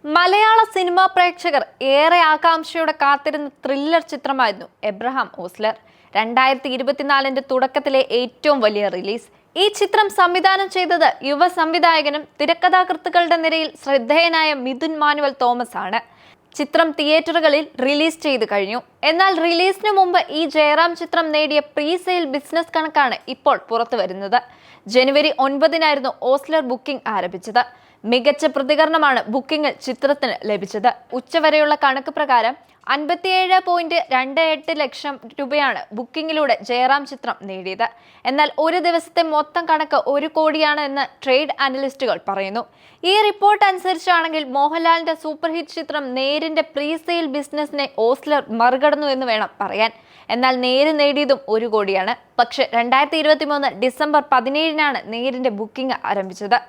മലയാള cinema പ്രേക്ഷകർ ഏറെ ആകാംക്ഷയോടെ കാത്തിരുന്ന ത്രില്ലർ ചിത്രമായിരുന്നു എബ്രഹാം ഓസ്ലർ. 2024 തുടക്കത്തിലെ ഏറ്റവും വലിയ റിലീസ്. ഈ ചിത്രം സംവിധാനം ചെയ്തത് യുവ സംവിധായകനും തിരക്കഥാകൃത്തുക്കളുടെ നിരയിൽ ശ്രദ്ധേയനായ മിഥുൻ മാനുവൽ തോമസ് ആണ്. ചിത്രം തിയേറ്ററുകളിൽ റിലീസ് ചെയ്തു കഴിഞ്ഞു. എന്നാൽ റിലീസിന് മുമ്പ് ഈ ജയറാം ചിത്രം നേടിയ പ്രീ സെയിൽ ബിസിനസ് കണക്കാണ് ഇപ്പോൾ പുറത്തു വരുന്നത്. ജനുവരി 9 ഓസ്ലർ ബുക്കിംഗ് ആരംഭിച്ചത്. മികച്ച പ്രതികരണമാണ് ബുക്കിംഗിൽ ചിത്രത്തിന് ലഭിച്ചത്. ഉച്ചവരെയുള്ള കണക്ക് പ്രകാരം 57.28 ലക്ഷം രൂപയാണ് ബുക്കിംഗിലൂടെ ജയറാം ചിത്രം നേടിയത്. എന്നാൽ ഒരു ദിവസത്തെ മൊത്തം കണക്ക് 1 കോടിയാണ് എന്ന് ട്രേഡ് അനലിസ്റ്റുകൾ പറയുന്നു. ഈ റിപ്പോർട്ട് അനുസരിച്ചാണെങ്കിൽ മോഹൻലാലിന്റെ സൂപ്പർ ഹിറ്റ് ചിത്രം നേരിന്റെ പ്രീ സെയിൽ ബിസിനസിനെ ഓസ്ലർ മറികടന്നു എന്ന് വേണം പറയാൻ. എന്നാൽ നേര് നേടിയതും 1 കോടിയാണ്. പക്ഷേ 2023 ഡിസംബർ 17 നേരിന്റെ ബുക്കിംഗ് ആരംഭിച്ചത്.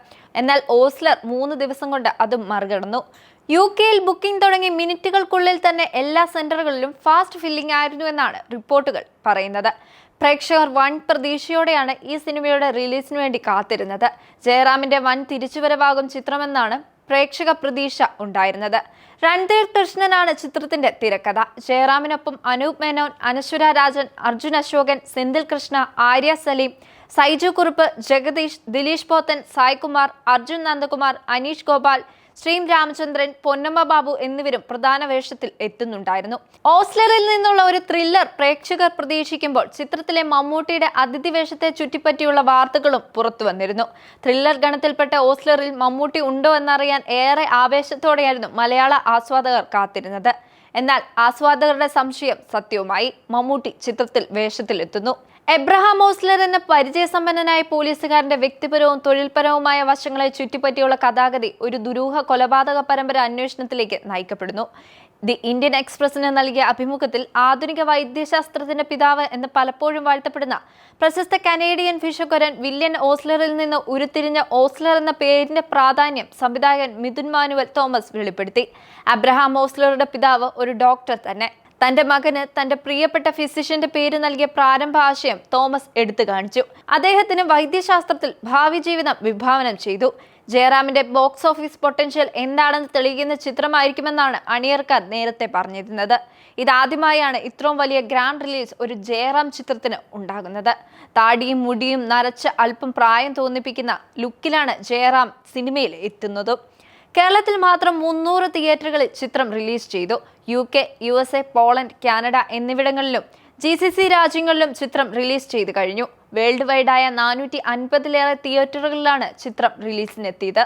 എന്നാൽ ഓസ്ലർ 3 ദിവസം കൊണ്ട് അതും മറികടന്നു. UK ബുക്കിംഗ് തുടങ്ങി മിനിറ്റുകൾക്കുള്ളിൽ തന്നെ എല്ലാ സെന്ററുകളിലും ഫാസ്റ്റ് ഫില്ലിംഗ് ആയിരുന്നു എന്നാണ് റിപ്പോർട്ടുകൾ പറയുന്നത്. പ്രേക്ഷകർ വൻ പ്രതീക്ഷയോടെയാണ് ഈ സിനിമയുടെ റിലീസിന് വേണ്ടി കാത്തിരുന്നത്. ജയറാമിന്റെ വൻ തിരിച്ചുവരവാകും ചിത്രമെന്നാണ് പ്രേക്ഷക പ്രതീക്ഷ ഉണ്ടായിരുന്നത്. രൺധീർ കൃഷ്ണനാണ് ചിത്രത്തിന്റെ തിരക്കഥ. ജയറാമിനൊപ്പം അനൂപ് മേനോൻ, അനശ്വര രാജൻ, അർജുൻ അശോകൻ, സെന്തിൽ കൃഷ്ണ, ആര്യ സലീം, സൈജു കുറുപ്പ്, ജഗദീഷ്, ദിലീഷ് പോത്തൻ, സായ്കുമാർ, അർജുൻ നന്ദകുമാർ, അനീഷ് ഗോപാൽ, ശ്രീം രാമചന്ദ്രൻ, പൊന്നമ്മ ബാബു എന്നിവരും പ്രധാന വേഷത്തിൽ എത്തുന്നുണ്ടായിരുന്നു. ഓസ്ലറിൽ നിന്നുള്ള ഒരു ത്രില്ലർ പ്രേക്ഷകർ പ്രതീക്ഷിക്കുമ്പോൾ ചിത്രത്തിലെ മമ്മൂട്ടിയുടെ അതിഥി വേഷത്തെ ചുറ്റിപ്പറ്റിയുള്ള വാർത്തകളും പുറത്തു വന്നിരുന്നു. ത്രില്ലർ ഗണത്തിൽപ്പെട്ട ഓസ്ലറിൽ മമ്മൂട്ടി ഉണ്ടോ എന്നറിയാൻ ഏറെ ആവേശത്തോടെയായിരുന്നു മലയാള ആസ്വാദകർ കാത്തിരുന്നത്. എന്നാൽ ആസ്വാദകരുടെ സംശയം സത്യവുമായി. മമ്മൂട്ടി ചിത്രത്തിൽ വേഷത്തിലെത്തുന്നു. എബ്രഹാം ഓസ്ലർ എന്ന പരിചയസമ്പന്നനായ പോലീസുകാരന്റെ വ്യക്തിപരവും തൊഴിൽപരവുമായ വശങ്ങളെ ചുറ്റിപ്പറ്റിയുള്ള കഥാഗതി ഒരു ദുരൂഹ കൊലപാതക പരമ്പര അന്വേഷണത്തിലേക്ക് നയിക്കപ്പെടുന്നു. ദി ഇന്ത്യൻ എക്സ്പ്രസിന് നൽകിയ അഭിമുഖത്തിൽ ആധുനിക വൈദ്യശാസ്ത്രത്തിന്റെ പിതാവ് എന്ന് പലപ്പോഴും വാഴ്ത്തപ്പെടുന്ന പ്രശസ്ത കനേഡിയൻ ഭിഷഗ്വരൻ വില്യൻ ഓസ്ലറിൽ നിന്ന് ഉരുത്തിരിഞ്ഞ ഓസ്ലർ എന്ന പേരിന്റെ പ്രാധാന്യം സംവിധായകൻ മിഥുൻ മാനുവൽ തോമസ് വെളിപ്പെടുത്തി. അബ്രഹാം ഓസ്ലറുടെ പിതാവ് ഒരു ഡോക്ടർ തന്നെ. തന്റെ മകന് തന്റെ പ്രിയപ്പെട്ട ഫിസിഷ്യന്റെ പേര് നൽകിയ പ്രാരംഭ ആശയം തോമസ് എടുത്തു കാണിച്ചു. അദ്ദേഹത്തിന് വൈദ്യശാസ്ത്രത്തിൽ ഭാവി ജീവിതം വിഭാവനം ചെയ്തു. ജയറാമിന്റെ ബോക്സ് ഓഫീസ് പൊട്ടൻഷ്യൽ എന്താണെന്ന് തെളിയിക്കുന്ന ചിത്രമായിരിക്കുമെന്നാണ് അണിയർക്കാർ നേരത്തെ പറഞ്ഞിരുന്നത്. ഇതാദ്യമായാണ് ഇത്രയും വലിയ ഗ്രാൻഡ് റിലീസ് ഒരു ജയറാം ചിത്രത്തിന് ഉണ്ടാകുന്നത്. താടിയും മുടിയും നരച്ച് അല്പം പ്രായം തോന്നിപ്പിക്കുന്ന ലുക്കിലാണ് ജയറാം സിനിമയിൽ എത്തുന്നതും. കേരളത്തിൽ മാത്രം 300 തിയേറ്ററുകളിൽ ചിത്രം റിലീസ് ചെയ്തു. UK, USA, പോളണ്ട്, കാനഡ എന്നിവിടങ്ങളിലും GCC രാജ്യങ്ങളിലും ചിത്രം റിലീസ് ചെയ്തു കഴിഞ്ഞു. വേൾഡ് വൈഡായ 450-ലേറെ തിയേറ്ററുകളിലാണ് ചിത്രം റിലീസിനെത്തിയത്.